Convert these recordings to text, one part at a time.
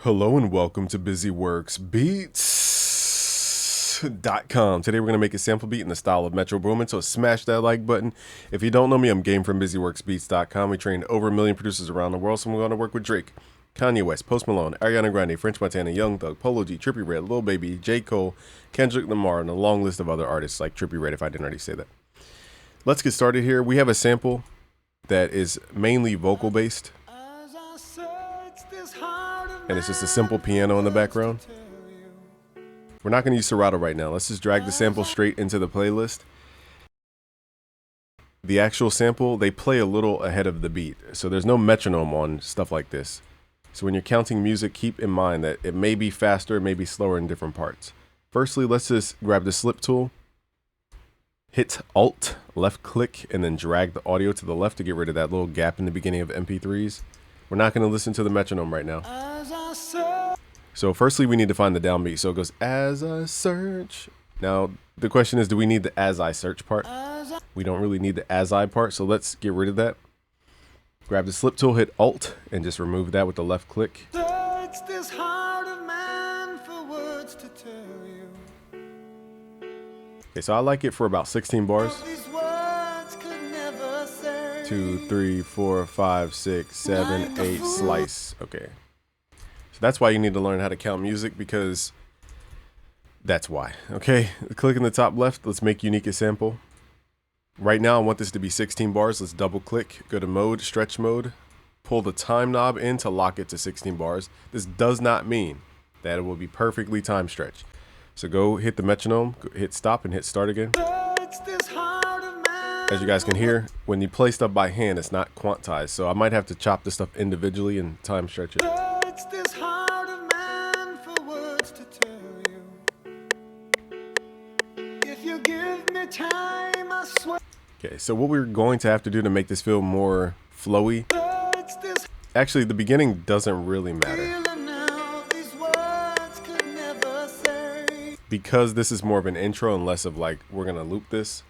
Hello and welcome to BusyWorksBeats.com. Today we're going to make a sample beat in the style of Metro Boomin, so smash that like button. If you don't know me, I'm Game from BusyWorksBeats.com. We trained over a million producers around the world, so we're going to work with Drake, Kanye West, Post Malone, Ariana Grande, French Montana, Young Thug, Polo G, Trippie Redd, Lil Baby, J. Cole, Kendrick Lamar, and a long list of other artists like Trippie Redd, if I didn't already say that. Let's get started here. We have a sample that is mainly vocal based, and it's just a simple piano in the background. We're not going to use Serato right now. Let's just drag the sample straight into the playlist. The actual sample, they play a little ahead of the beat, so there's no metronome on stuff like this. So when you're counting music, keep in mind that it may be faster, it may be slower in different parts. Firstly, let's just grab the slip tool, hit Alt, left click, and then drag the audio to the left to get rid of that little gap in the beginning of MP3s. We're not going to listen to the metronome right now. So firstly, we need to find the downbeat. So it goes, as I search. Now, the question is, do we need the as I search part? We don't really need the as I part, so let's get rid of that. Grab the slip tool, hit Alt, and just remove that with the left click. Okay, so I like it for about 16 bars. 2, 3, 4, 5, 6, 7, 8, slice. Okay. So that's why you need to learn how to count music, because that's why. Okay, click in the top left. Let's make unique a sample. Right now I want this to be 16 bars. Let's double click, go to mode, stretch mode, pull the time knob in to lock it to 16 bars. This does not mean that it will be perfectly time stretched. So go hit the metronome, hit stop, and hit start again. As you guys can hear, when you play stuff by hand, it's not quantized. So I might have to chop this stuff individually and time stretch it. Okay, so what we're going to have to do to make this feel more flowy, actually the beginning doesn't really matter, because this is more of an intro and less of like we're gonna loop this.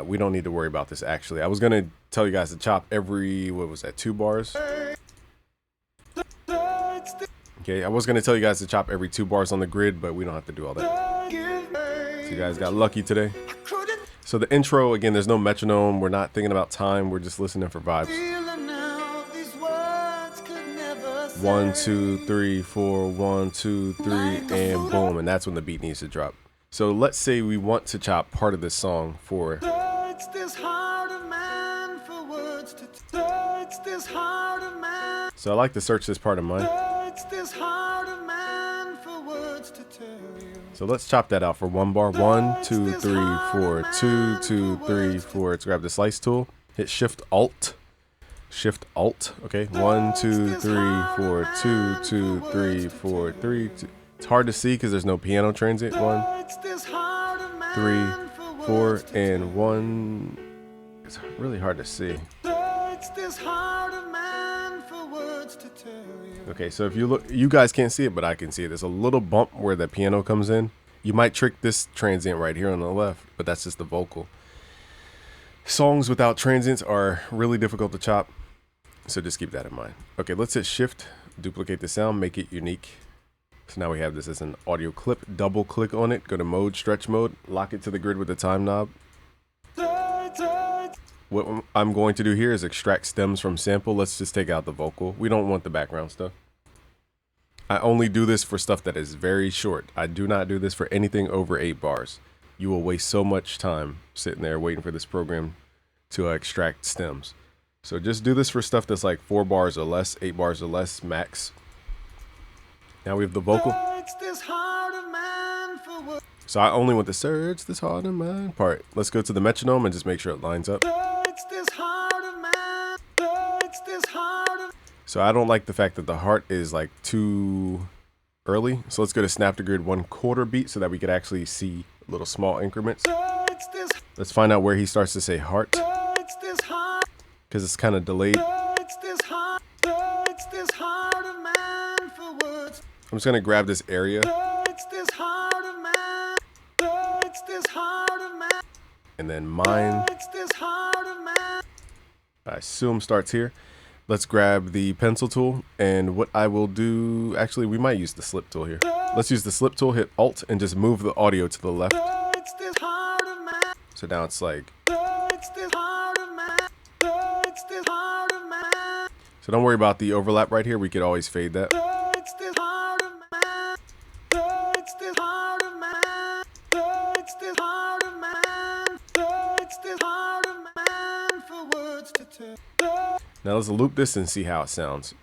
We don't need to worry about this. Actually, I was gonna tell you guys to chop every, what was that, 2 bars. Okay, I was gonna tell you guys to chop every 2 bars on the grid, but we don't have to do all that. So you guys got lucky today. So the intro, again, there's no metronome. We're not thinking about time. We're just listening for vibes. 1, 2, 3, 4, 1, 2, 3, and boom. And that's when the beat needs to drop. So let's say we want to chop part of this song for. So I like to search this part of mine. So let's chop that out for 1 bar. 1, 2, 3, 4, 2, 2, 3, 4. Let's grab the slice tool. Hit Shift Alt. Shift Alt. Okay. 1, 2, 3, 4, 2, 2, 3, 4, 3, 2. It's hard to see because there's no piano transient. 1, 3, 4, and 1. It's really hard to see. Okay, so if you look, you guys can't see it, but I can see it. There's a little bump where the piano comes in. You might trick this transient right here on the left, but that's just the vocal. Songs without transients are really difficult to chop, so just keep that in mind. Okay, let's hit Shift, duplicate the sound, make it unique. So now we have this as an audio clip. Double click on it, go to mode, stretch mode, lock it to the grid with the time knob. What I'm going to do here is extract stems from sample. Let's just take out the vocal. We don't want the background stuff. I only do this for stuff that is very short. I do not do this for anything over 8 bars. You will waste so much time sitting there waiting for this program to extract stems. So just do this for stuff that's like 4 bars or less, 8 bars or less max. Now we have the vocal. So I only want the search this hard of mine part. Let's go to the metronome and just make sure it lines up. So I don't like the fact that the heart is like too early. So let's go to snap to grid 1/4 beat so that we could actually see little small increments. Let's find out where he starts to say heart, because it's kind of delayed. I'm just going to grab this area and then mine, I assume, starts here. Let's grab the pencil tool, and what I will do, actually we might use the slip tool here. Let's use the slip tool, hit Alt, and just move the audio to the left. So now it's like, so don't worry about the overlap right here, we could always fade that. Now let's loop this and see how it sounds.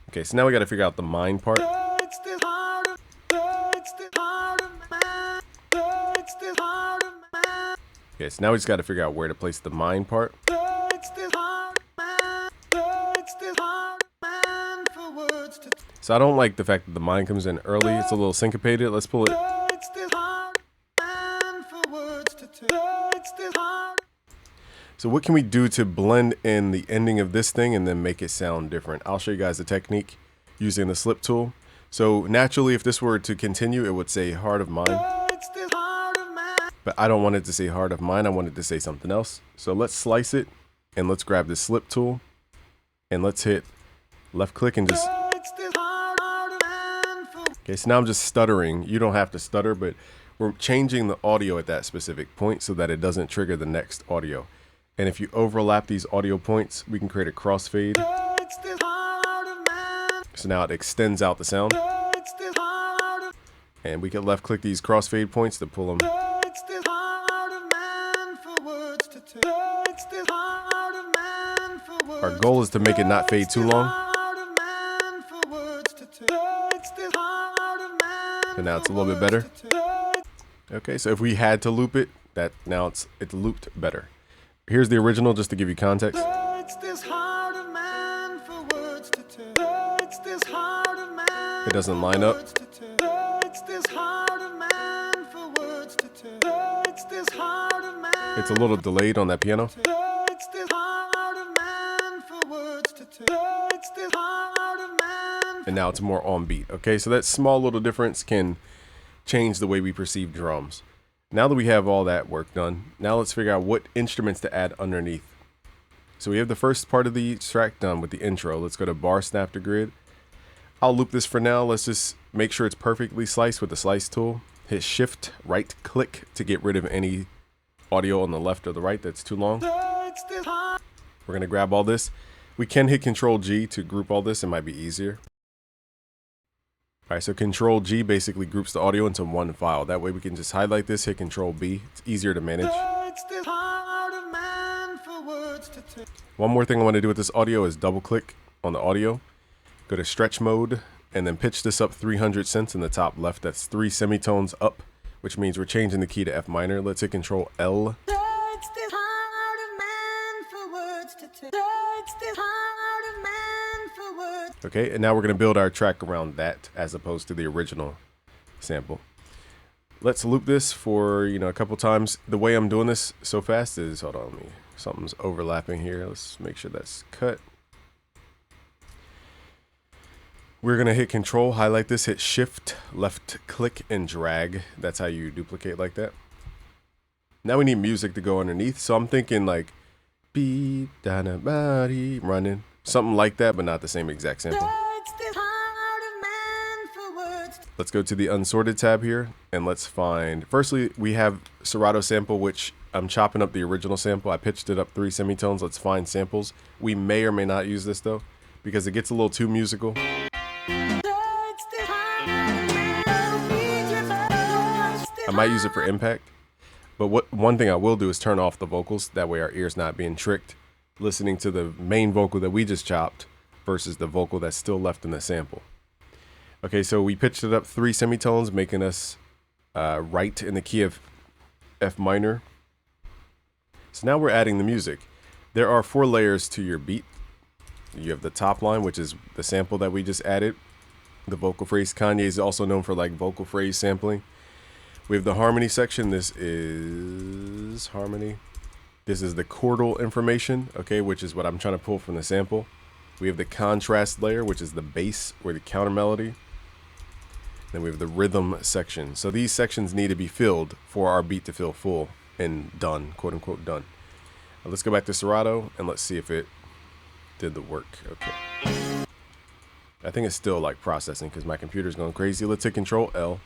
Okay, so now we got to figure out the mind part. Okay, so now we just got to figure out where to place the mind part. So I don't like the fact that the mind comes in early. It's a little syncopated. Let's pull it. So what can we do to blend in the ending of this thing and then make it sound different? I'll show you guys the technique using the slip tool. So naturally, if this were to continue, it would say heart of mine. But I don't want it to say heart of mine. I want it to say something else. So let's slice it, and let's grab the slip tool, and let's hit left click and just... Okay, so now I'm just stuttering. You don't have to stutter, but we're changing the audio at that specific point so that it doesn't trigger the next audio. And if you overlap these audio points, we can create a crossfade. So now it extends out the sound. And we can left click these crossfade points to pull them. Our goal is to make it not fade too long. So now it's a little bit better. Okay, so if we had to loop it, now it's looped better. Here's the original just to give you context. It doesn't line up. It's a little delayed on that piano. And now it's more on beat. Okay, so that small little difference can change the way we perceive drums. Now that we have all that work done, now let's figure out what instruments to add underneath. So we have the first part of the track done with the intro. Let's go to bar snap to grid. I'll loop this for now. Let's just make sure it's perfectly sliced with the slice tool. Hit shift right click to get rid of any audio on the left or the right that's too long. We're gonna grab all this. We can hit Control G to group all this. It might be easier. All right, so Control G basically groups the audio into one file. That way we can just highlight this, hit Control B. It's easier to manage. One more thing I want to do with this audio is double click on the audio, go to stretch mode, and then pitch this up 300 cents in the top left. That's 3 semitones up, which means we're changing the key to F minor. Let's hit Control L. Okay, and now we're going to build our track around that as opposed to the original sample. Let's loop this for, a couple times. The way I'm doing this so fast is, hold on, something's overlapping here. Let's make sure that's cut. We're going to hit Control, highlight this, hit Shift, left click, and drag. That's how you duplicate like that. Now we need music to go underneath. So I'm thinking like, beat down a body running. Something like that, but not the same exact sample. Let's go to the unsorted tab here, and let's find, firstly, we have Serato sample, which I'm chopping up the original sample. I pitched it up 3 semitones. Let's find samples. We may or may not use this though, because it gets a little too musical. I might use it for impact, but one thing I will do is turn off the vocals. That way our ear's not being tricked, listening to the main vocal that we just chopped versus the vocal that's still left in the sample. Okay, so we pitched it up 3 semitones, making us right in the key of F minor. So now we're adding the music. There are 4 layers to your beat. You have the top line, which is the sample that we just added. The vocal phrase. Kanye is also known for like vocal phrase sampling. We have the harmony section. This is harmony. This is the chordal information, okay, which is what I'm trying to pull from the sample. We have the contrast layer, which is the bass or the counter melody. Then we have the rhythm section. So these sections need to be filled for our beat to feel full. and done, quote unquote done. Now let's go back to Serato and let's see if it did the work. Okay. I think it's still like processing because my computer's going crazy. Let's hit Control L.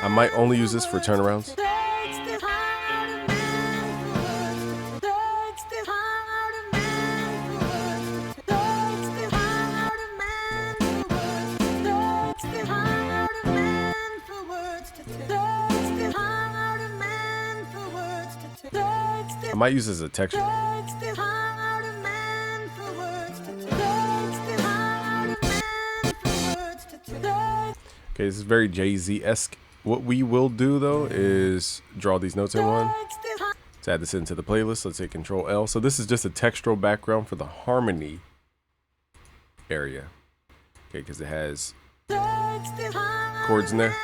I might only use this for turnarounds. I might use this as a texture. Okay, this is very Jay-Z-esque. What we will do though is draw these notes in one. Let's add this into the playlist. Let's hit Control L. So this is just a textural background for the harmony area. Okay, because it has chords in there.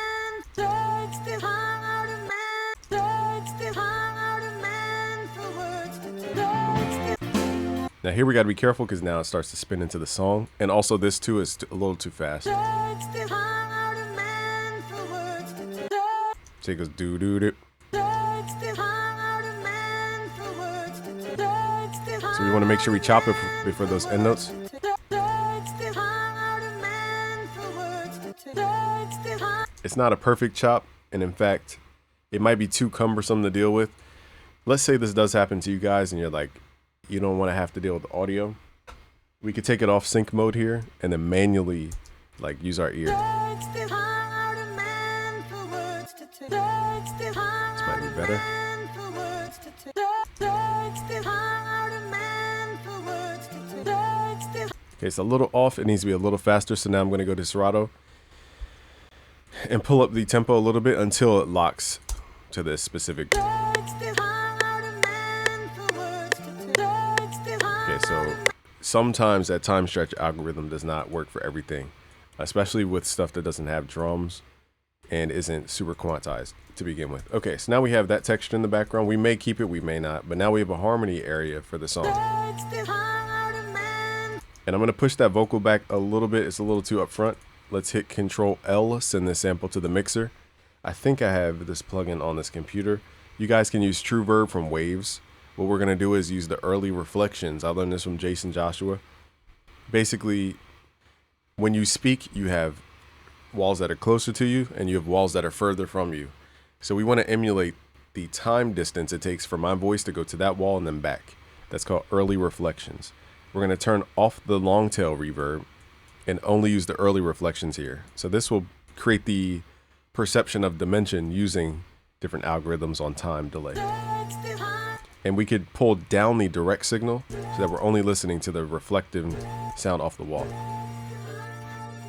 Now here we got to be careful because now it starts to spin into the song. And also this too is a little too fast. So it goes doo doo doo. So we want to make sure we chop it before those end notes. It's not a perfect chop, and in fact, it might be too cumbersome to deal with. Let's say this does happen to you guys and you're like, you don't want to have to deal with the audio. We could take it off sync mode here and then manually like use our ear. This might be better. Okay, it's a little off. It needs to be a little faster. So now I'm going to go to Serato and pull up the tempo a little bit until it locks to this specific. Okay, so sometimes that time stretch algorithm does not work for everything, especially with stuff that doesn't have drums and isn't super quantized to begin with. Okay, so now we have that texture in the background. We may keep it, we may not, but now we have a harmony area for the song. And I'm going to push that vocal back a little bit. It's a little too up front. Let's hit Control L, send this sample to the mixer. I think I have this plugin on this computer. You guys can use True Verb from Waves. What we're going to do is use the early reflections. I learned this from Jason Joshua. Basically, when you speak, you have walls that are closer to you and you have walls that are further from you. So we want to emulate the time distance it takes for my voice to go to that wall and then back. That's called early reflections. We're going to turn off the long tail reverb and only use the early reflections here. So this will create the perception of dimension using different algorithms on time delay. And we could pull down the direct signal so that we're only listening to the reflective sound off the wall.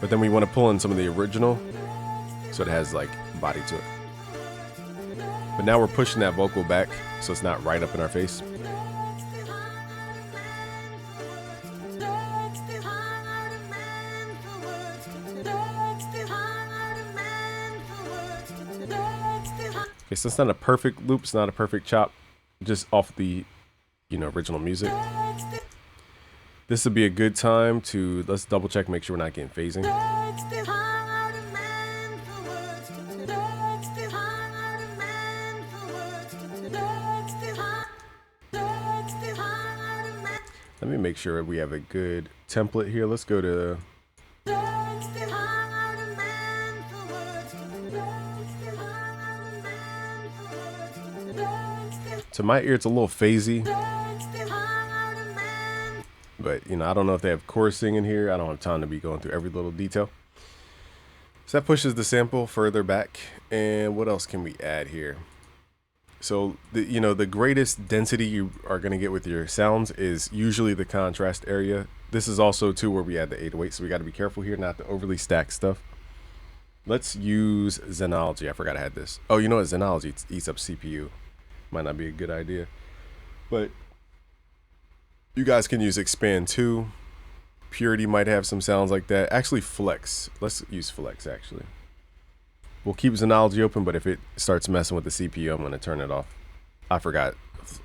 But then we want to pull in some of the original so it has like body to it. But now we're pushing that vocal back so it's not right up in our face. Okay, so it's not a perfect loop, it's not a perfect chop, just off the, original music. This would be a good time to, let's double check, make sure we're not getting phasing. Let me make sure we have a good template here. Let's go to to my ear, it's a little phasey, but I don't know if they have chorusing in here. I don't have time to be going through every little detail. So that pushes the sample further back. And what else can we add here? So the greatest density you are going to get with your sounds is usually the contrast area. This is also too where we add the 808, so we got to be careful here not to overly stack stuff. Let's use Xenology. I forgot I had this. Oh, you know what? Xenology eats up CPU. Might not be a good idea, but you guys can use Expand 2. Purity might have some sounds like that. Actually, Flex. Let's use Flex, actually. We'll keep Xenology open, but if it starts messing with the CPU, I'm going to turn it off. I forgot.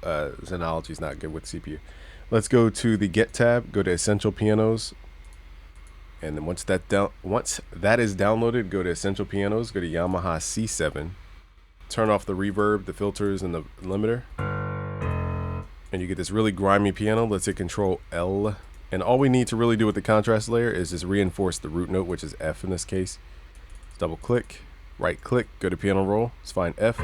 Xenology is not good with CPU. Let's go to the Get tab, go to Essential Pianos, and then once that is downloaded, go to Essential Pianos, go to Yamaha C7, turn off the reverb, the filters, and the limiter. And you get this really grimy piano. Let's hit Control L. And all we need to really do with the contrast layer is just reinforce the root note, which is F in this case. Let's double click, right click, go to piano roll. Let's find F.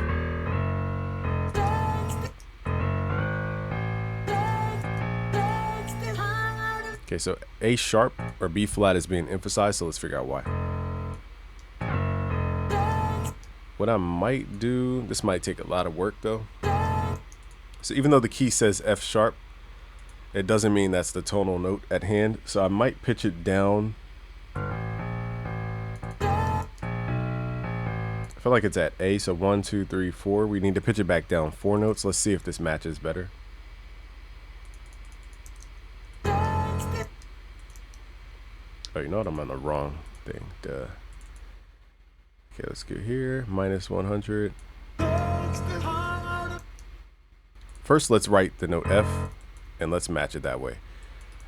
Okay, so A sharp or B flat is being emphasized, so let's figure out why. What I might do, this might take a lot of work though. So even though the key says F sharp, it doesn't mean that's the tonal note at hand. So I might pitch it down. I feel like it's at A, so 1, 2, 3, 4. We need to pitch it back down 4 notes. Let's see if this matches better. Oh, you know what? I'm on the wrong thing. Duh. Okay, let's go here. Minus 100. First, let's write the note F, and let's match it that way.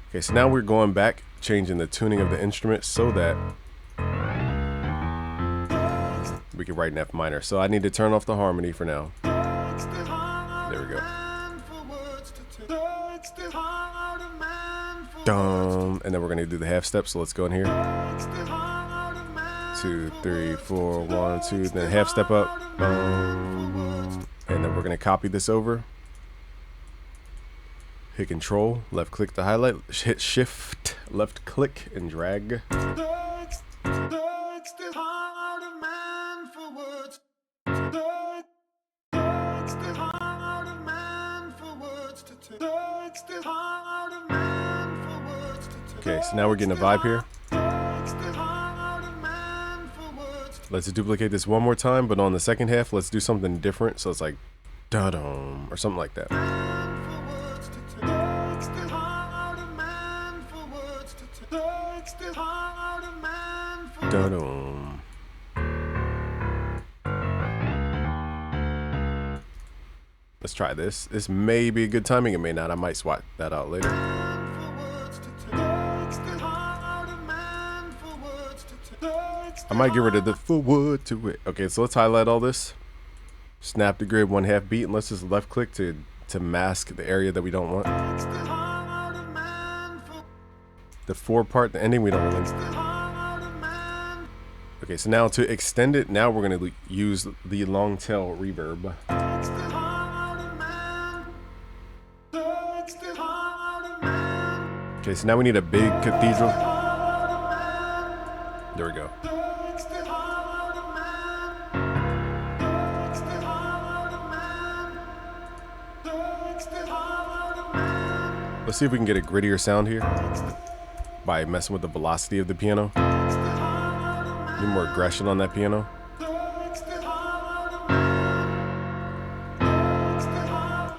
Okay, so now we're going back, changing the tuning of the instrument so that we can write an F minor. So I need to turn off the harmony for now. There we go. Dum, and then we're gonna do the half step. So let's go in here. 2, 3, 4, 1, 2. Then half step up. And then we're gonna copy this over. Hit Control, left click to highlight, hit Shift, left click, and drag. Okay, so now we're getting a vibe here. Let's duplicate this one more time, but on the second half, let's do something different. So it's like da-dum, or something like that. Da-dum. Let's try this. This may be good timing, it may not. I might swap that out later. I might get rid of the forward to it. Okay, so let's highlight all this. Snap to grid 1/2 beat, and let's just left click to mask the area that we don't want. The 4 part, the ending, we don't really. Okay, so now to extend it, now we're going to use the long tail reverb. Okay, so now we need a big cathedral. There we go. Let's see if we can get a grittier sound here by messing with the velocity of the piano. Need more aggression on that piano.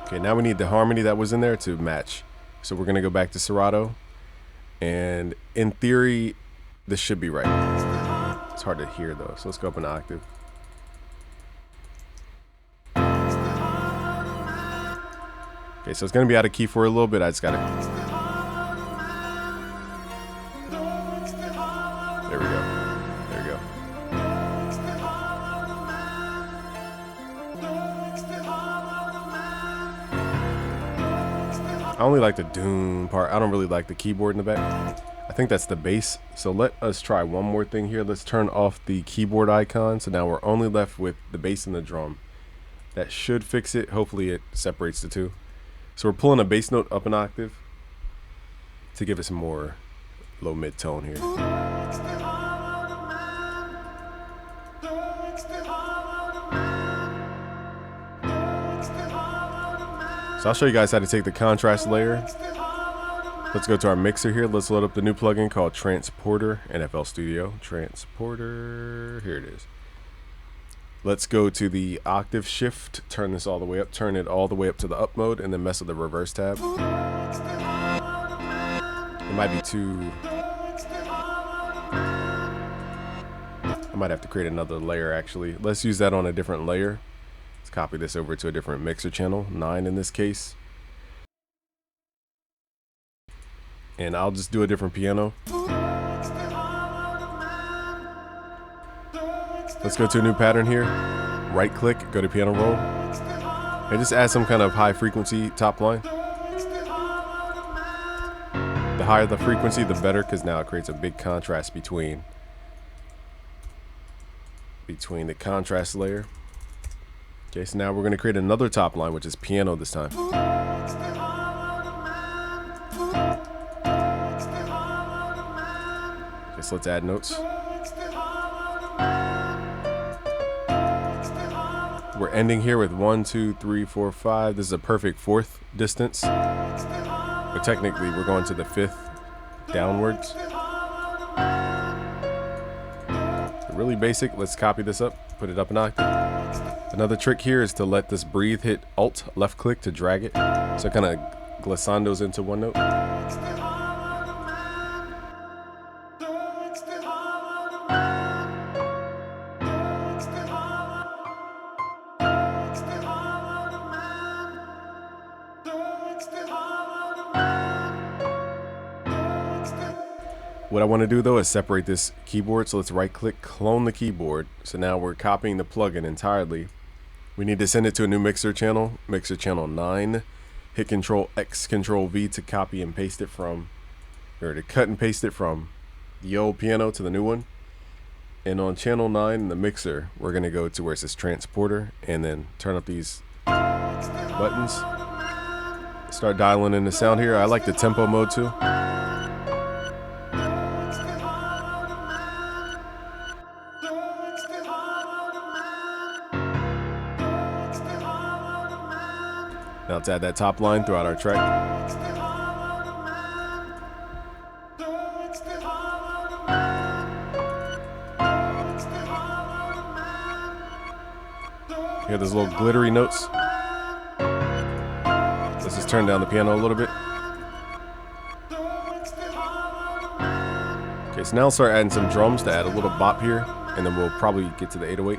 Okay, now we need the harmony that was in there to match. So we're gonna go back to Serato, and in theory, this should be right. It's hard to hear though, so let's go up an octave. Okay, so it's gonna be out of key for a little bit. I just gotta. There we go. There we go. I only like the doom part. I don't really like the keyboard in the back. I think that's the bass. So let us try one more thing here. Let's turn off the keyboard icon. So now we're only left with the bass and the drum. That should fix it. Hopefully it separates the two. So we're pulling a bass note up an octave to give us more low mid tone here. So I'll show you guys how to take the contrast layer. Let's go to our mixer here. Let's load up the new plugin called Transporter, NFL Studio. Transporter, here it is. Let's go to the octave shift, turn this all the way up, turn it all the way up to the up mode, and then mess with the reverse tab. It might be too... I might have to create another layer actually. Let's use that on a different layer. Let's copy this over to a different mixer channel, 9 in this case. And I'll just do a different piano. Let's go to a new pattern here. right click, go to piano roll, and just add some kind of high frequency top line. The higher the frequency, the better, because now it creates a big contrast between the contrast layer. Okay, so now we're going to create another top line, which is piano this time. Okay, so let's add notes. We're ending here with 1, 2, 3, 4, 5. This is a perfect fourth distance. But technically, we're going to the fifth downwards. Really basic. Let's copy this up, put it up an octave. Another trick here is to let this breathe hit Alt left click to drag it. So it kind of glissandos into one note. What I want to do though is separate this keyboard, so let's right click, clone the keyboard. So now we're copying the plugin entirely. We need to send it to a new mixer channel 9. Hit Control X, Control V to copy and paste it from, or to cut and paste it from the old piano to the new one. And on channel 9 in the mixer, we're going to go to where it says transporter and then turn up these buttons. Start dialing in the sound here. I like the tempo mode too. Now let's add that top line throughout our track. Hear those little glittery notes. Let's just turn down the piano a little bit. Okay, so now I'll start adding some drums to add a little bop here, and then we'll probably get to the 808.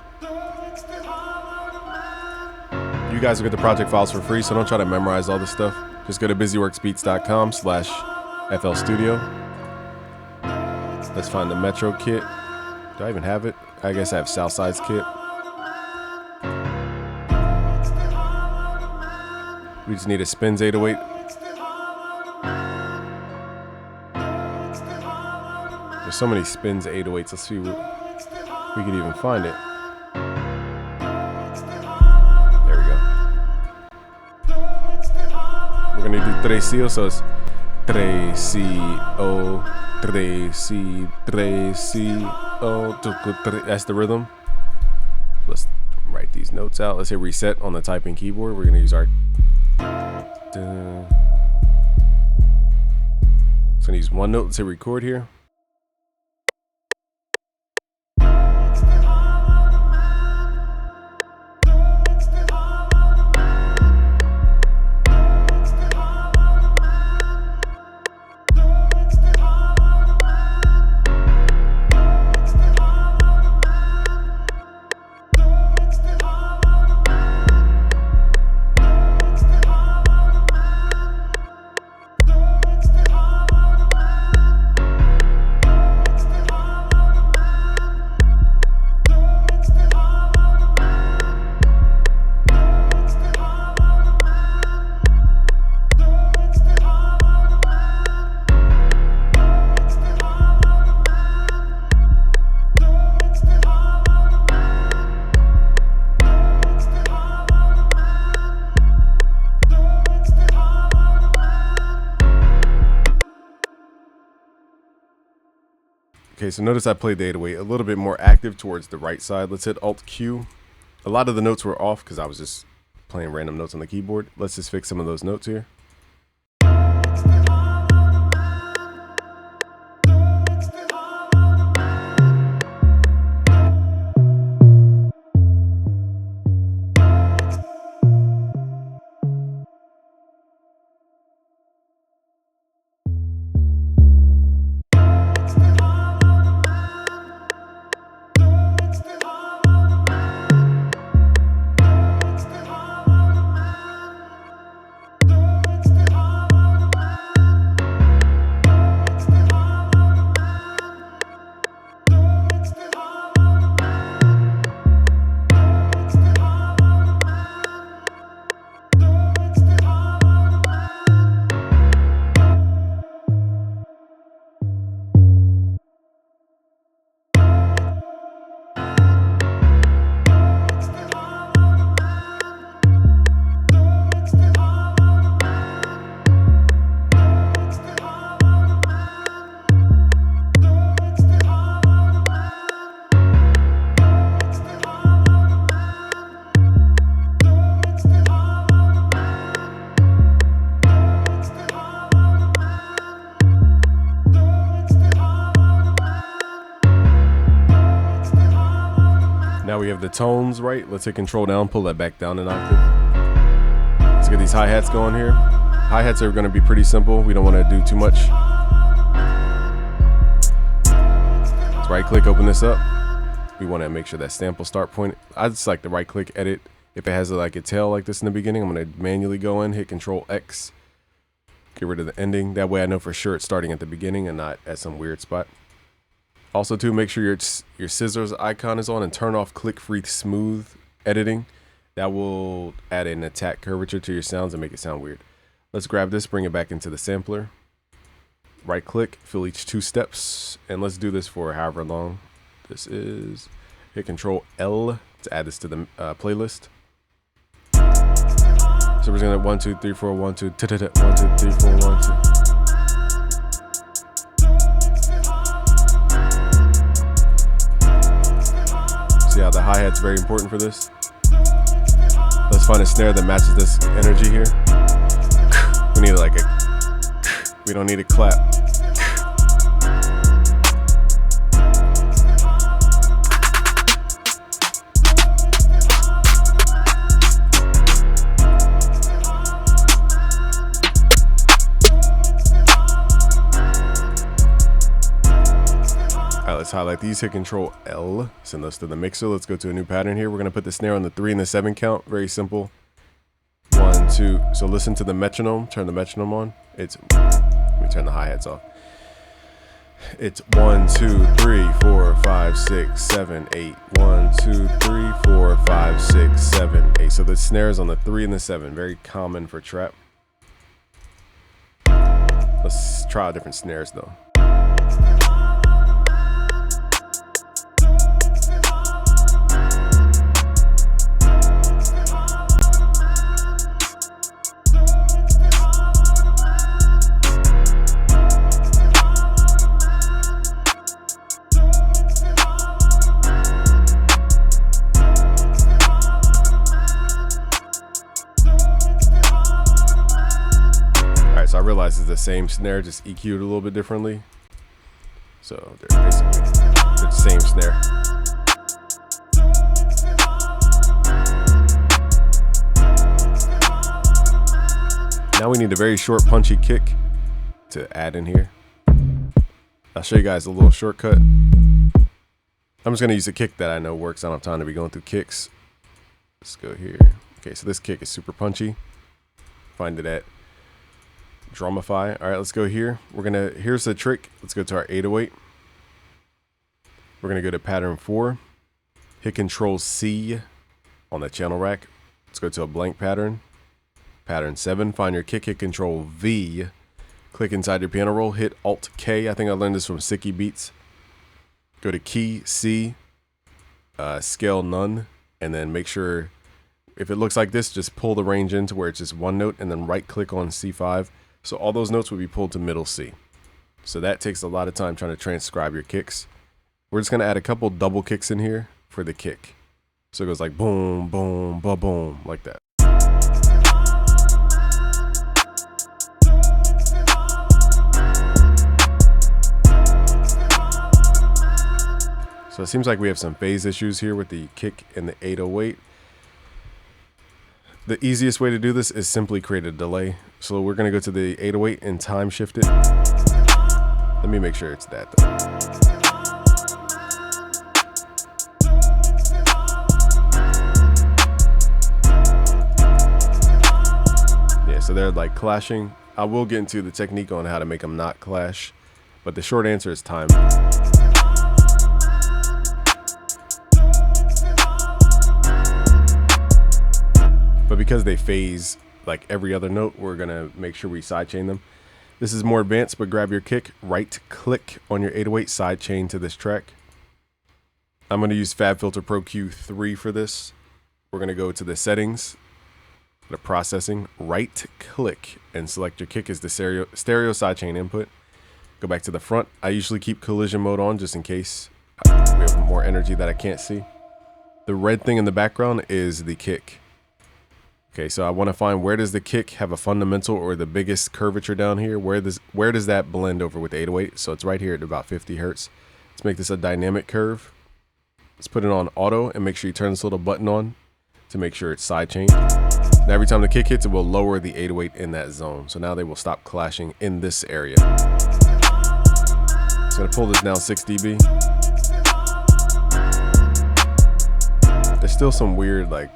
You guys will get the project files for free, so don't try to memorize all this stuff. Just go to busyworksbeats.com/FL Studio. Let's find the Metro kit. Do I even have it? I guess I have Southside's kit. We just need a Spins 808. There's so many Spins 808s. Let's see what we could even find it. We're gonna do trecio, so it's trecio, trecio. That's the rhythm. Let's write these notes out. Let's hit reset on the typing keyboard. We're gonna use our. It's gonna use one note. Let's hit record here. Okay, so notice I played the 808 a little bit more active towards the right side. Let's hit Alt Q. A lot of the notes were off because I was just playing random notes on the keyboard. Let's just fix some of those notes here. we have the tones right. Let's hit control down, pull that back down an octave. Let's get these hi-hats going here. Hi-hats are going to be pretty simple. We don't want to do too much. Let's right click, open this up. We want to make sure that stamp will start pointing. I just like to right click, edit. If it has like a tail like this in the beginning, I'm going to manually go in, hit control X. Get rid of the ending. That way I know for sure it's starting at the beginning and not at some weird spot. Also too, make sure your scissors icon is on and turn off click-free smooth editing. That will add an attack curvature to your sounds and make it sound weird. Let's grab this, bring it back into the sampler. Right click, fill each 2 steps, and let's do this for however long this is. Hit control L to add this to the playlist. So we're gonna 1 2 3 4 1 2 1 2 3 4 1 2. See how the hi-hat's very important for this? Let's find a snare that matches this energy here. We need like a, we don't need a clap. Let's highlight these, hit control L, send those to the mixer. Let's go to a new pattern here. We're going to put the snare on the 3 and the 7 count. Very simple. 1 2. So listen to the metronome, turn the metronome on. Let me turn the hi-hats off. It's 1 2 3 4 5 6 7 8. 1 2 3 4 5 6 7 8. So the snare is on the 3 and the 7. Very common for trap. Let's try out different snares though. So I realize it's the same snare, just EQ'd a little bit differently. So they're basically the same snare. Now we need a very short punchy kick to add in here. I'll show you guys a little shortcut. I'm just gonna use a kick that I know works. I don't have time to be going through kicks. Let's go here. Okay, so this kick is super punchy. Find it at Drumify. All right, let's go here. Here's the trick. Let's go to our 808. We're gonna go to pattern 4, hit control C on the channel rack. Let's go to a blank pattern. Pattern 7, find your kick, hit control V, click inside your piano roll, hit Alt K. I think I learned this from Sicky Beats. Go to key C, scale none, and then make sure if it looks like this, just pull the range into where it's just one note and then right click on C5. So all those notes will be pulled to middle C. So that takes a lot of time trying to transcribe your kicks. We're just gonna add a couple double kicks in here for the kick. So it goes like boom, boom, ba boom, like that. So it seems like we have some phase issues here with the kick and the 808. The easiest way to do this is simply create a delay. So we're gonna go to the 808 and time shift it. Let me make sure it's that though. Yeah, so they're like clashing. I will get into the technique on how to make them not clash, but the short answer is time. But because they phase like every other note, we're gonna make sure we sidechain them. This is more advanced, but grab your kick, right click on your 808, sidechain to this track. I'm gonna use FabFilter Pro Q3 for this. We're gonna go to the settings, the processing, right click and select your kick as the stereo sidechain input. Go back to the front. I usually keep collision mode on just in case we have more energy that I can't see. The red thing in the background is the kick. Okay, so I want to find where does the kick have a fundamental or the biggest curvature down here? Where does that blend over with the 808? So it's right here at about 50 hertz. Let's make this a dynamic curve. Let's put it on auto and make sure you turn this little button on to make sure it's sidechained. Now every time the kick hits, it will lower the 808 in that zone. So now they will stop clashing in this area. Just gonna pull this down 6 dB. There's still some weird like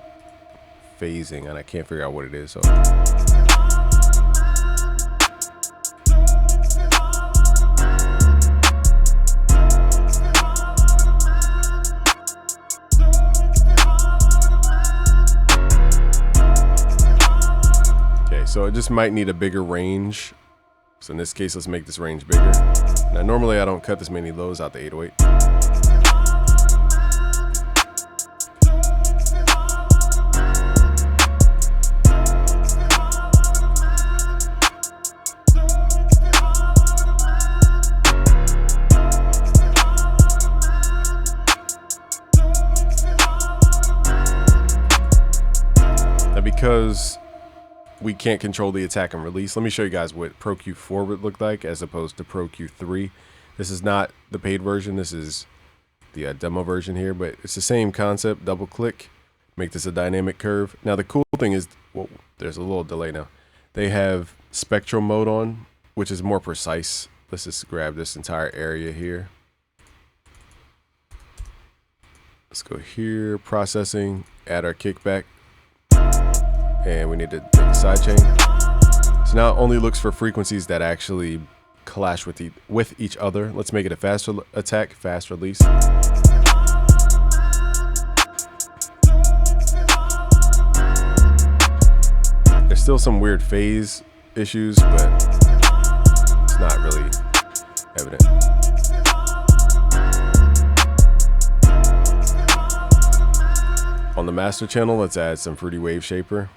phasing and I can't figure out what it is. So so it just might need a bigger range. So in this case, let's make this range bigger. Now normally I don't cut this many lows out the 808. Now because we can't control the attack and release, let me show you guys what Pro Q4 would look like as opposed to Pro Q3. This is not the paid version, this is the demo version here, but it's the same concept. Double click, make this a dynamic curve. Now the cool thing is, well, there's a little delay now. They have spectral mode on, which is more precise. Let's just grab this entire area here. Let's go here, processing, add our kickback. And we need to make a sidechain. So now it only looks for frequencies that actually clash with each other. Let's make it a fast attack, fast release. There's still some weird phase issues, but it's not really evident. On the master channel, let's add some Fruity Wave Shaper.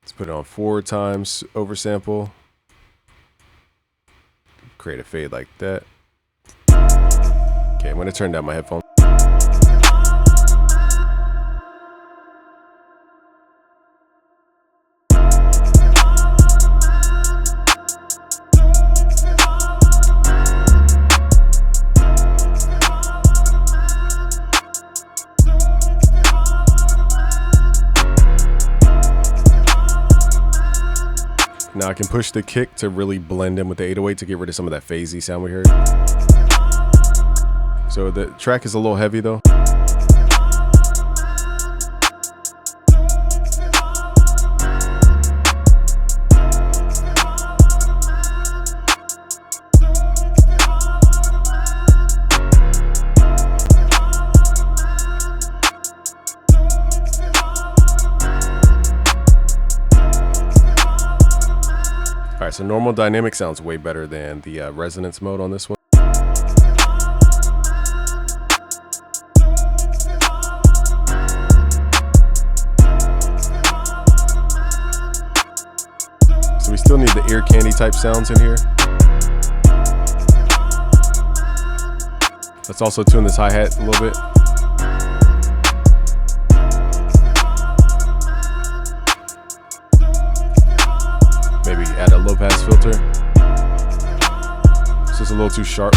Let's put it on 4 times oversample. Create a fade like that. Okay, I'm gonna turn down my headphones. Now I can push the kick to really blend in with the 808 to get rid of some of that phasey sound we heard. So the track is a little heavy though. Alright, so normal dynamic sounds way better than the resonance mode on this one. So we still need the ear candy type sounds in here. Let's also tune this hi-hat a little bit. Maybe add a low pass filter. It's just a little too sharp.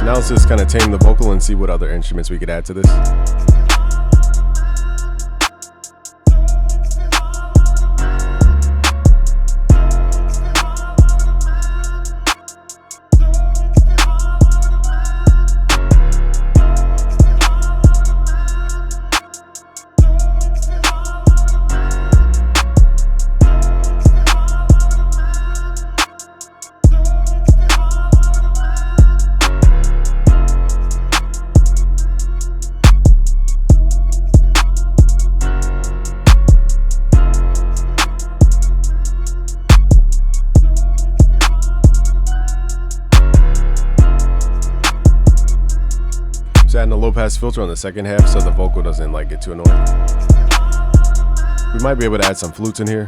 Now let's just kind of tame the vocal and see what other instruments we could add to this. pass filter on the second half so the vocal doesn't like get too annoying. We might be able to add some flutes in here.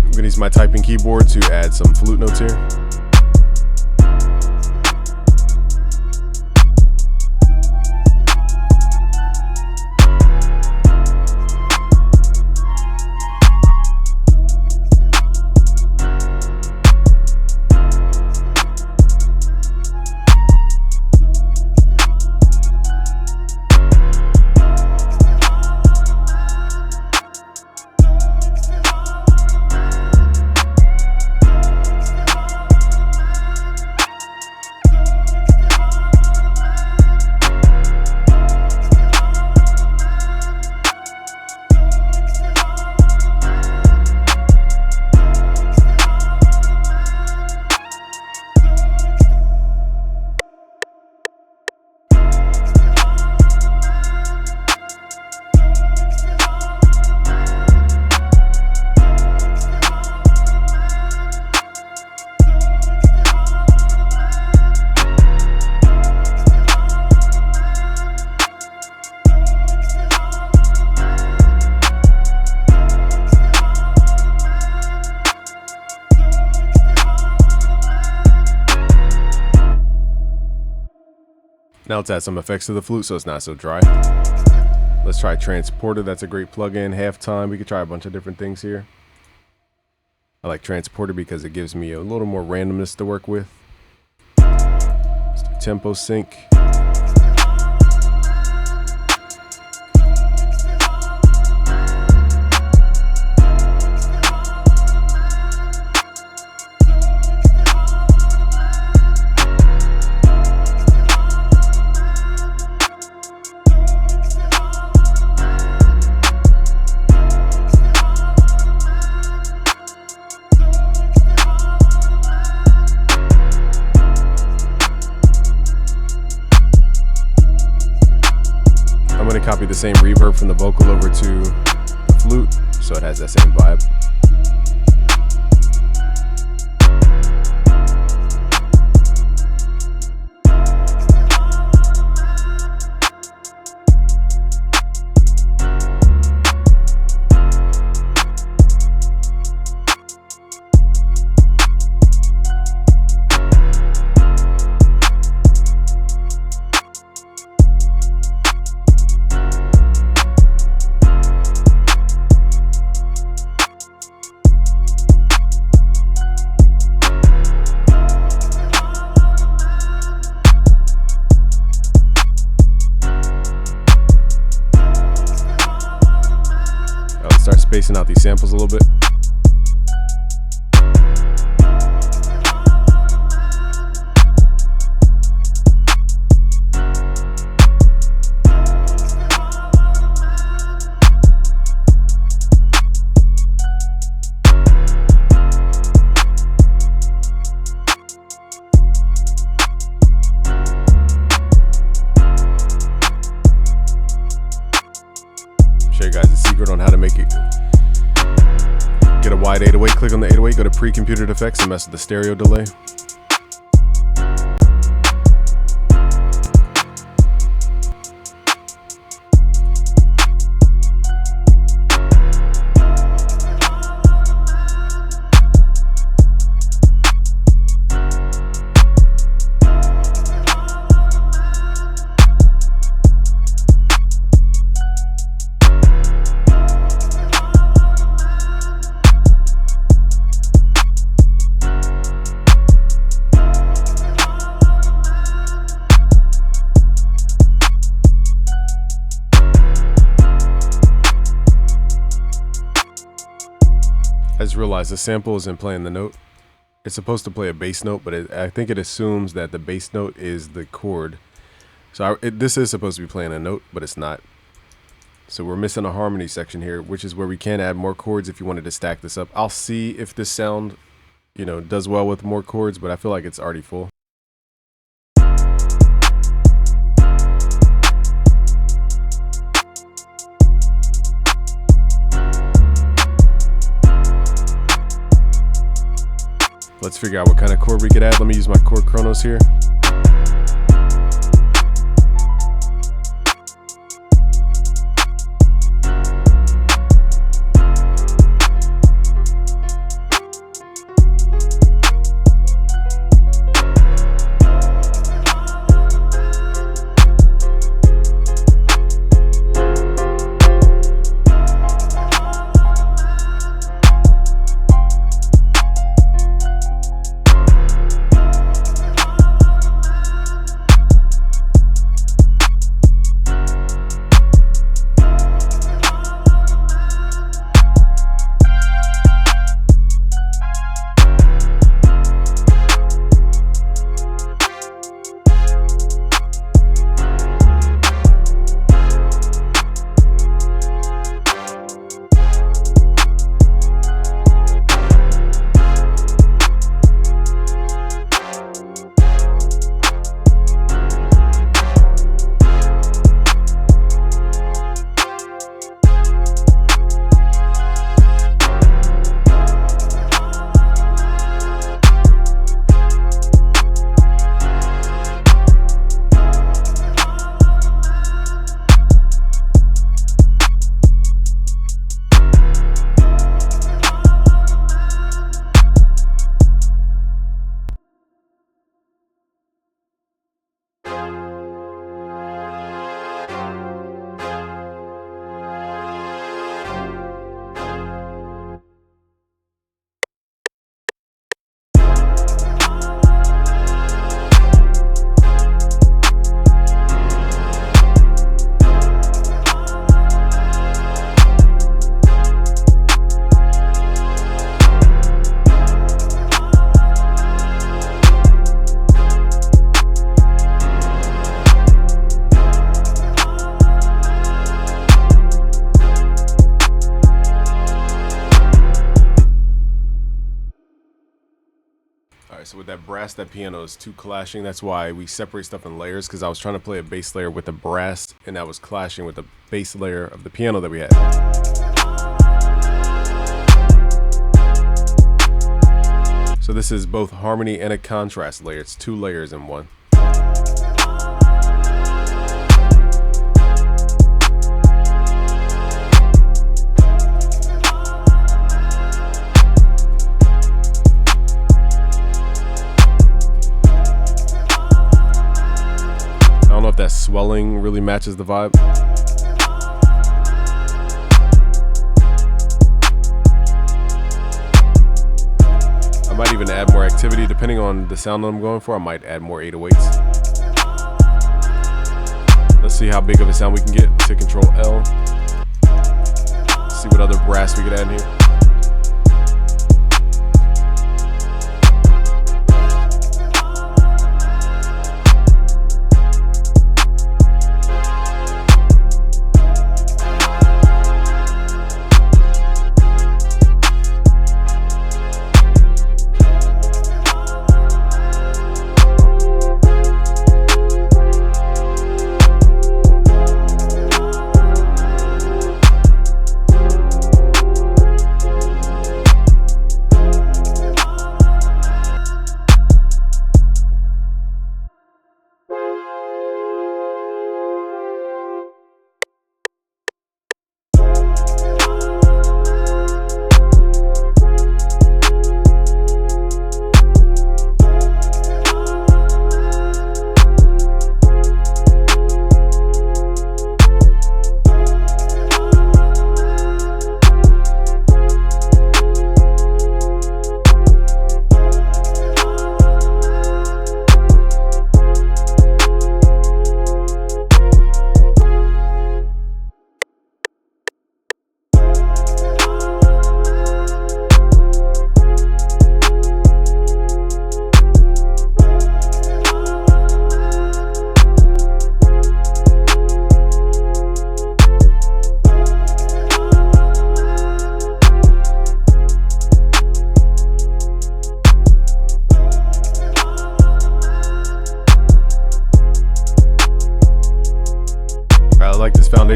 I'm gonna use my typing keyboard to add some flute notes here. Now let's add some effects to the flute so it's not so dry. Let's try Transporter. That's a great plugin. Halftime. We could try a bunch of different things here. I like Transporter because it gives me a little more randomness to work with. Let's do tempo sync. I'm going to copy the same reverb from the vocal over to the flute so it has that same vibe. Start spacing out these samples a little bit. Show you guys the secret on how to make it. Get a wide 808, click on the 808, go to pre-computed effects and mess with the stereo delay. I just realized the sample isn't playing the note. It's supposed to play a bass note, but I think it assumes that the bass note is the chord. So this is supposed to be playing a note, but it's not. So we're missing a harmony section here, which is where we can add more chords if you wanted to stack this up. I'll see if this sound, does well with more chords, but I feel like it's already full. Let's figure out what kind of chord we could add. Let me use my chord chronos here. So with that brass, that piano is too clashing. That's why we separate stuff in layers, because I was trying to play a bass layer with the brass, and that was clashing with the bass layer of the piano that we had. So this is both harmony and a contrast layer. It's 2 layers in one. That swelling really matches the vibe. I might even add more activity depending on the sound that I'm going for. I might add more 808s. Let's see how big of a sound we can get. Let's hit Control L. See what other brass we could add in here.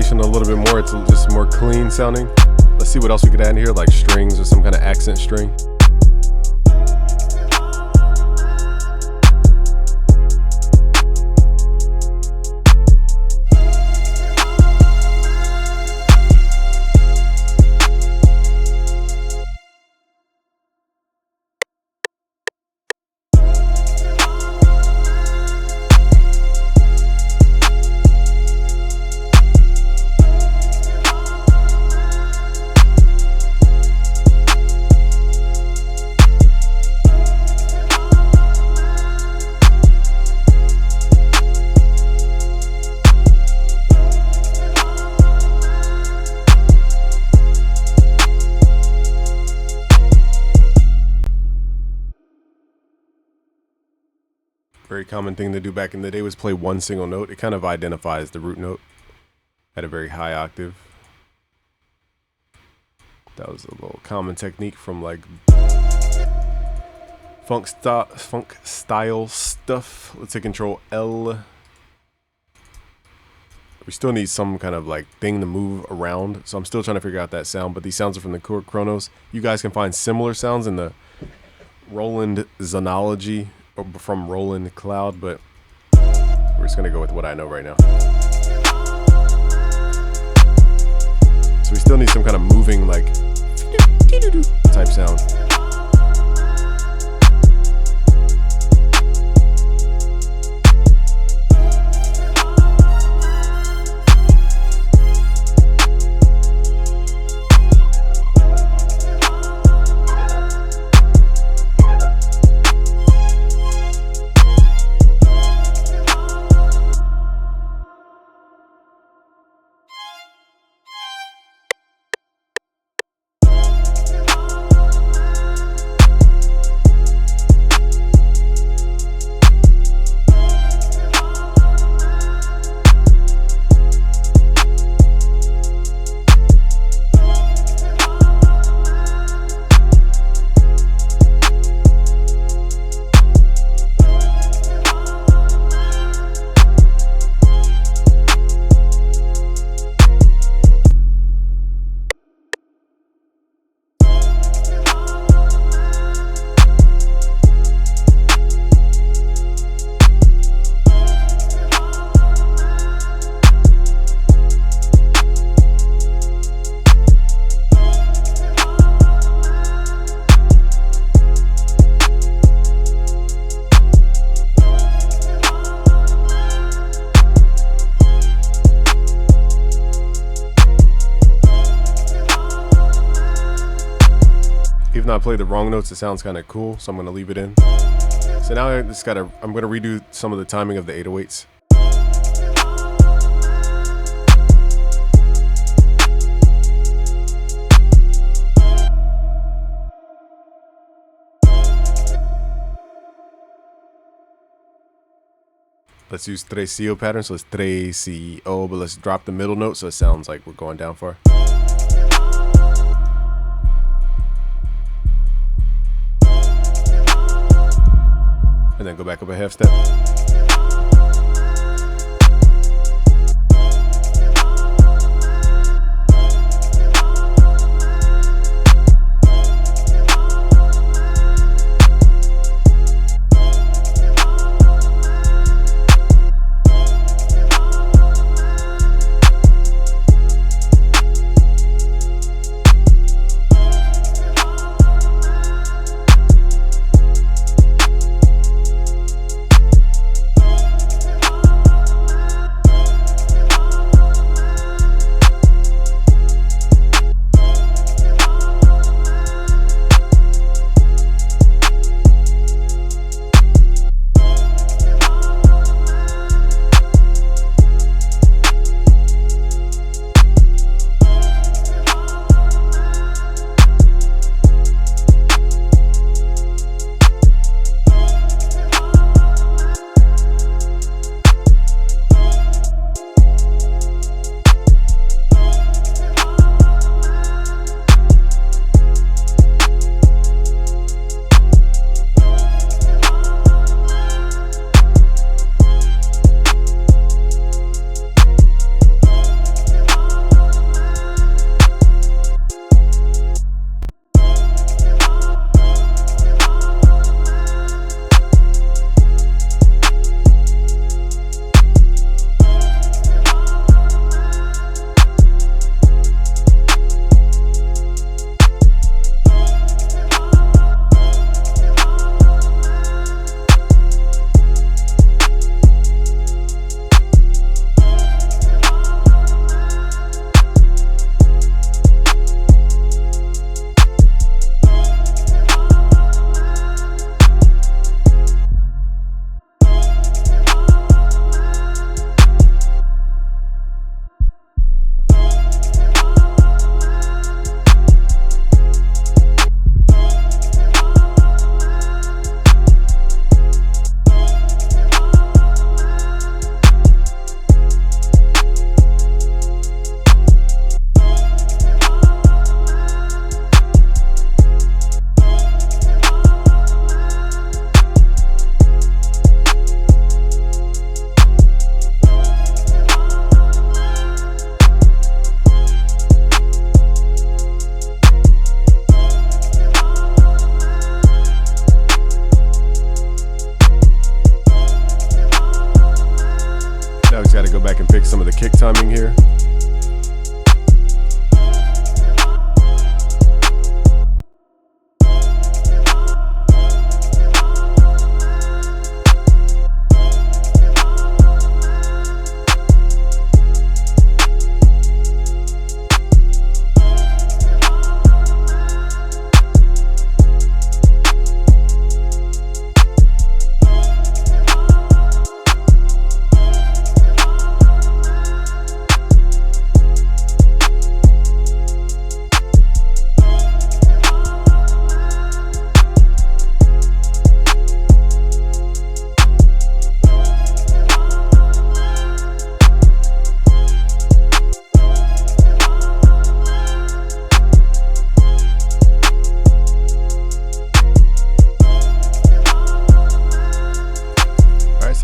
section a little bit more. It's just more clean sounding. Let's see what else we could add in here, like strings or some kind of accent string. Very common thing to do back in the day was play one single note. It kind of identifies the root note at a very high octave. That was a little common technique from like funk style stuff. Let's say Control L. We still need some kind of like thing to move around, so I'm still trying to figure out that sound, but these sounds are from the Chord Chronos. You guys can find similar sounds in the Roland Zonology from Roland Cloud, but we're just gonna go with what I know right now. So we still need some kind of moving like type sound. Even though I played the wrong notes, it sounds kind of cool, so I'm gonna leave it in. So now I'm gonna redo some of the timing of the 808s. Let's use tresillo pattern, so it's tresillo, but let's drop the middle note so it sounds like we're going down far. And then go back up a half step.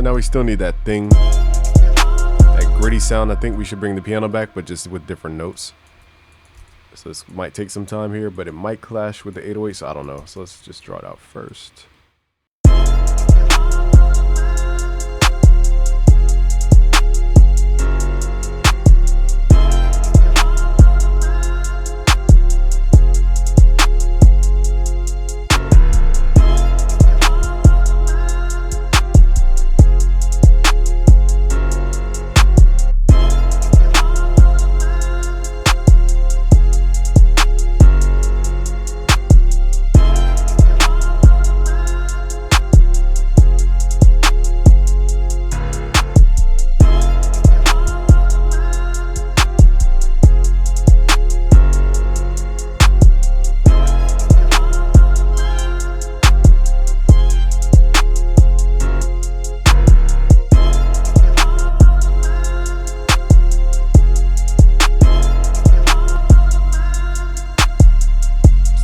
now we still need that thing, that gritty sound. I think we should bring the piano back, but just with different notes. So this might take some time here, but it might clash with the 808, so I don't know. So let's just draw it out first.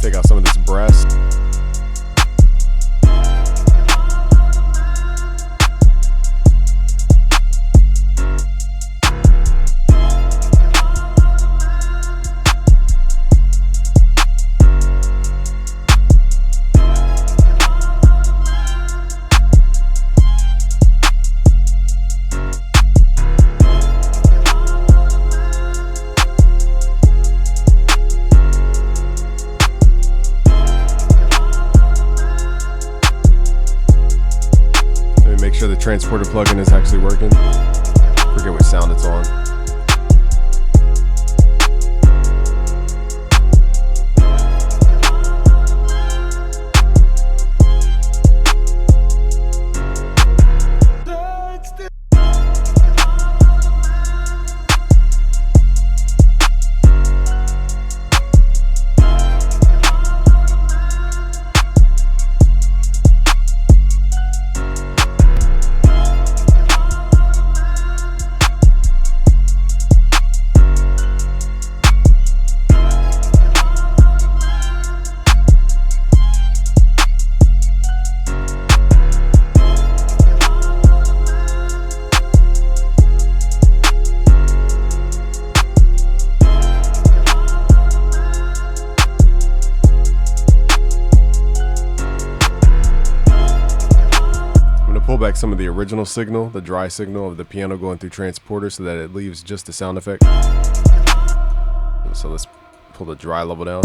Take out some of this brass. Make sure the transporter plugin is actually working. Forget what sound it's on. Pull back some of the original signal, the dry signal of the piano going through transporter, so that it leaves just the sound effect. So let's pull the dry level down.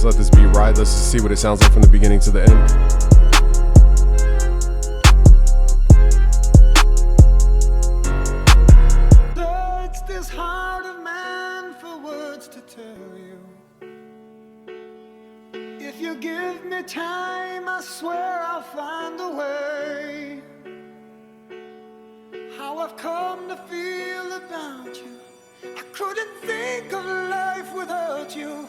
Let this beat ride. Let's just see what it sounds like from the beginning to the end. It's this heart of man for words to tell you. If you give me time, I swear I'll find a way. How I've come to feel about you. I couldn't think of life without you.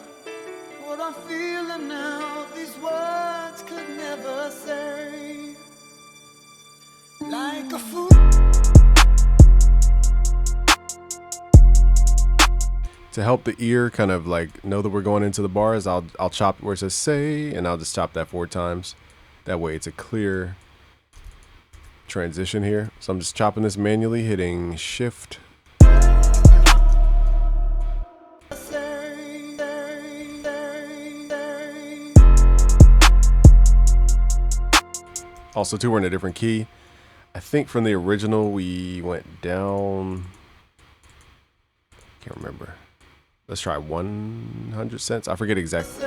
What I'm feeling now, these words could never say. Like a fool. To help the ear kind of like know that we're going into the bars, I'll chop where it says say, and I'll just chop that 4 times. That way it's a clear transition here. So I'm just chopping this manually, hitting shift. Also too, we're in a different key. I think from the original we went down. Can't remember. Let's try 100 cents. I forget exactly.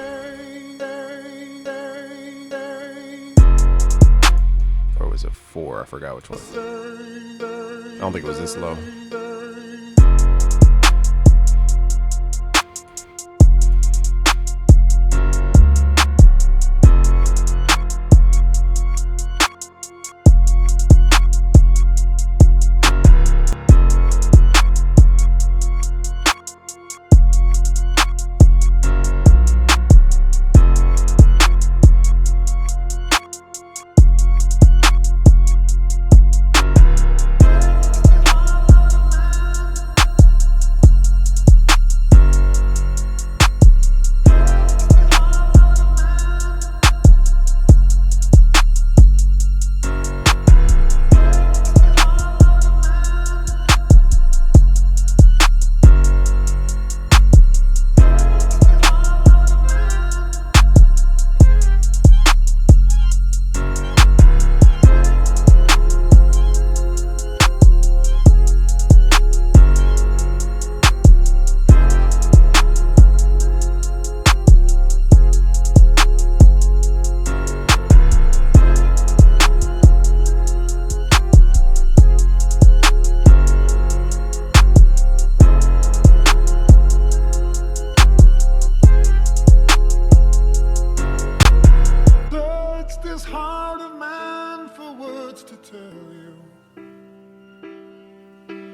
Or was it 4? I forgot which one. I don't think it was this low.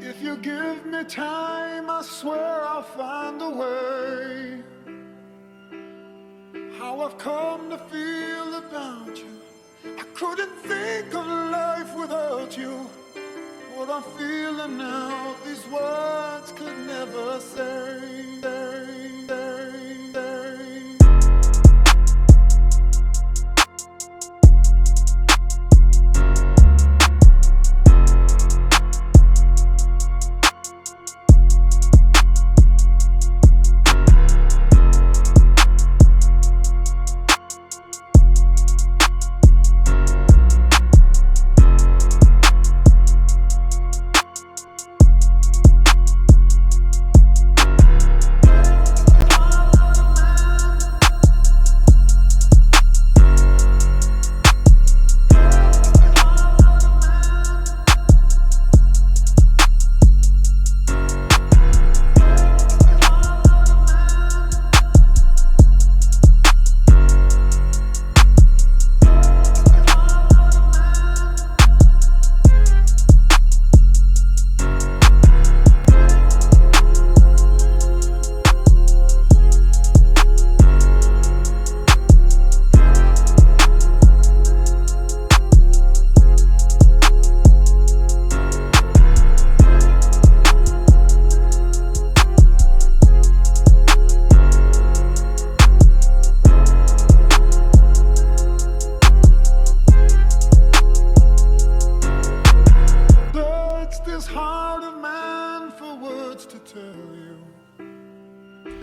If you give me time, I swear I'll find a way. How I've come to feel about you, I couldn't think of life without you. What I'm feeling now, these words could never say.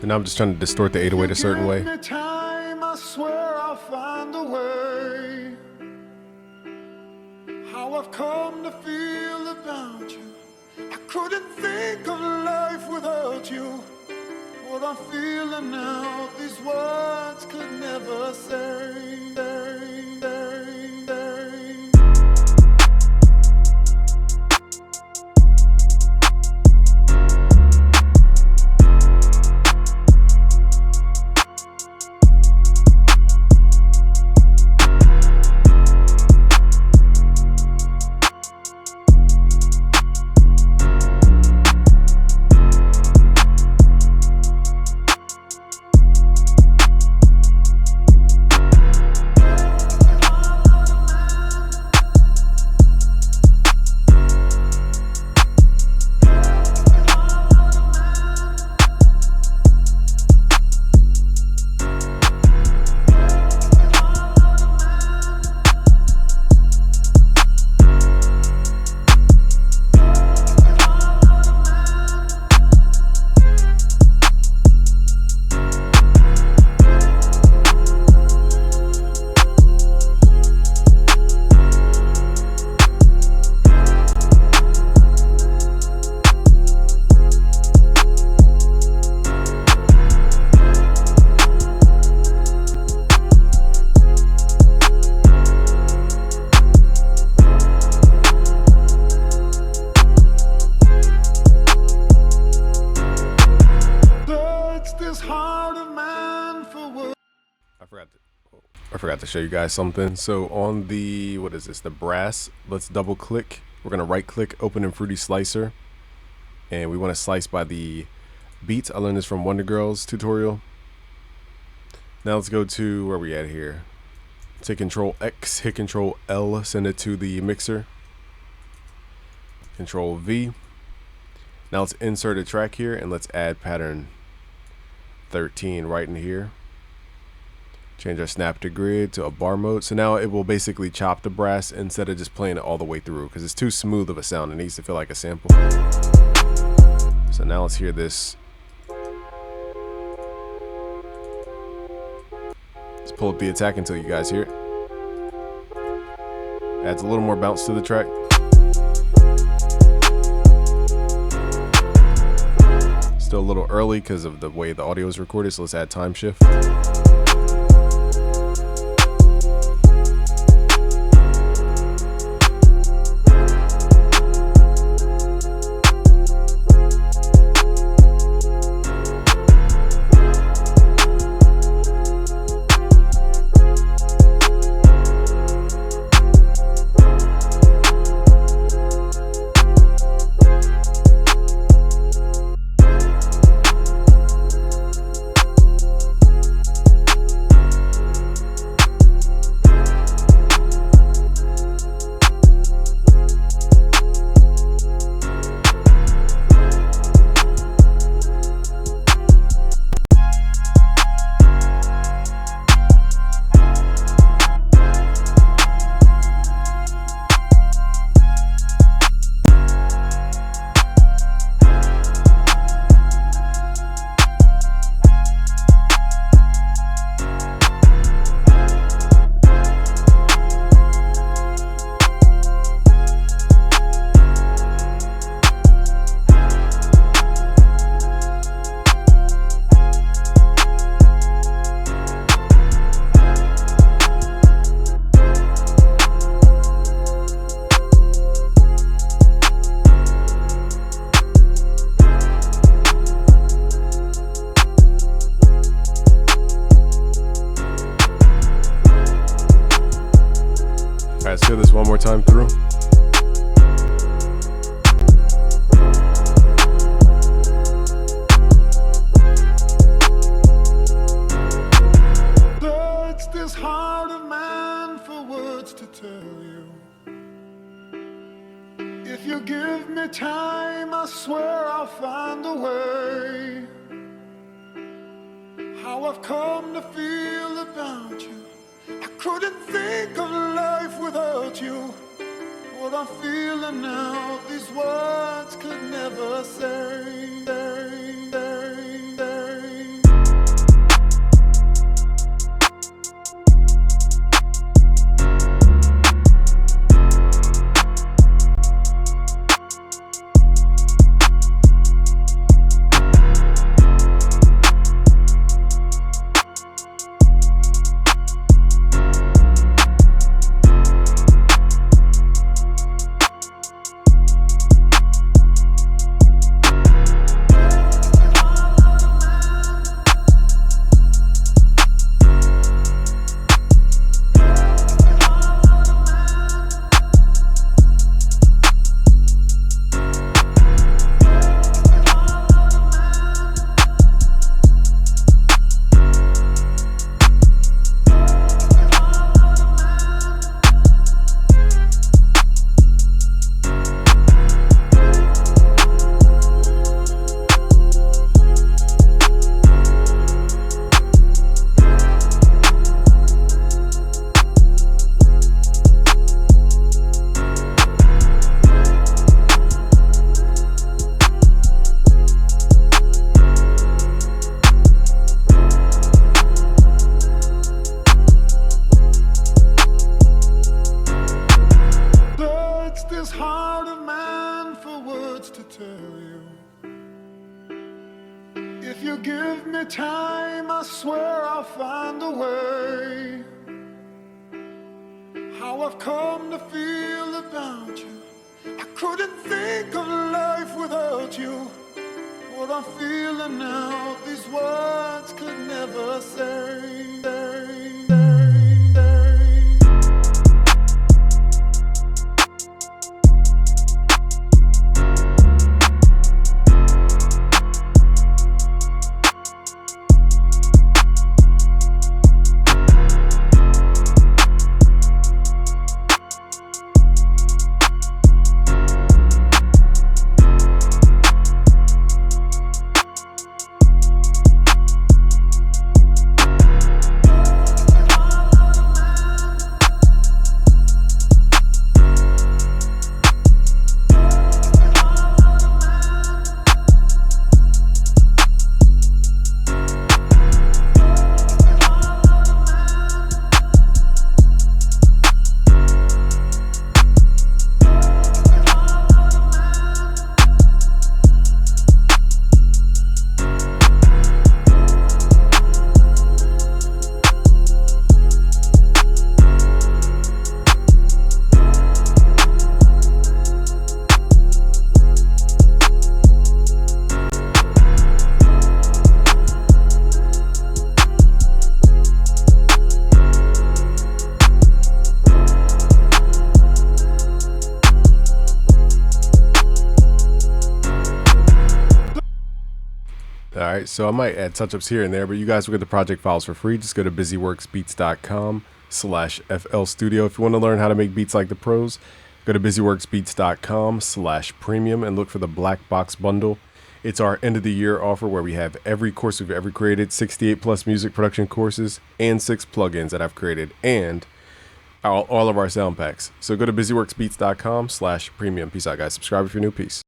And now I'm just trying to distort the 808 a certain way. Time, I swear I'll find a way. How I've come to feel about you, I couldn't think of life without you. What I'm feeling now, these words could never say. I forgot to show you guys something. So on the, what is this? The brass. Let's double click. We're gonna right click, open in Fruity Slicer, and we want to slice by the beats. I learned this from Wonder Girl's tutorial. Now let's go to where we at here. Take Control X, hit Control L, send it to the mixer. Control V. Now let's insert a track here and let's add pattern 13 right in here. Change our snap to grid to a bar mode. So now it will basically chop the brass instead of just playing it all the way through because it's too smooth of a sound. It needs to feel like a sample. So now let's hear this. Let's pull up the attack until you guys hear it. Adds a little more bounce to the track. Still a little early because of the way the audio is recorded, so let's add time shift. Alright, let's hear this one more time through. It's this heart of mine for words to tell you. If you give me time, I swear I'll find a way. How I've come to feel about you. I couldn't think of life without you. What I'm feeling now, these words could never say. If you give me time, I swear I'll find a way. How I've come to feel about you. I couldn't think of life without you. What I'm feeling now, these words could never say. All right, so I might add touch-ups here and there, but you guys will get the project files for free. Just go to busyworksbeats.com/FL Studio. If you want to learn how to make beats like the pros, go to busyworksbeats.com/premium and look for the black box bundle. It's our end of the year offer where we have every course we've ever created, 68 plus music production courses, and 6 plugins that I've created, and all of our sound packs. So go to busyworksbeats.com/premium. Peace out, guys. Subscribe if you're new. Peace.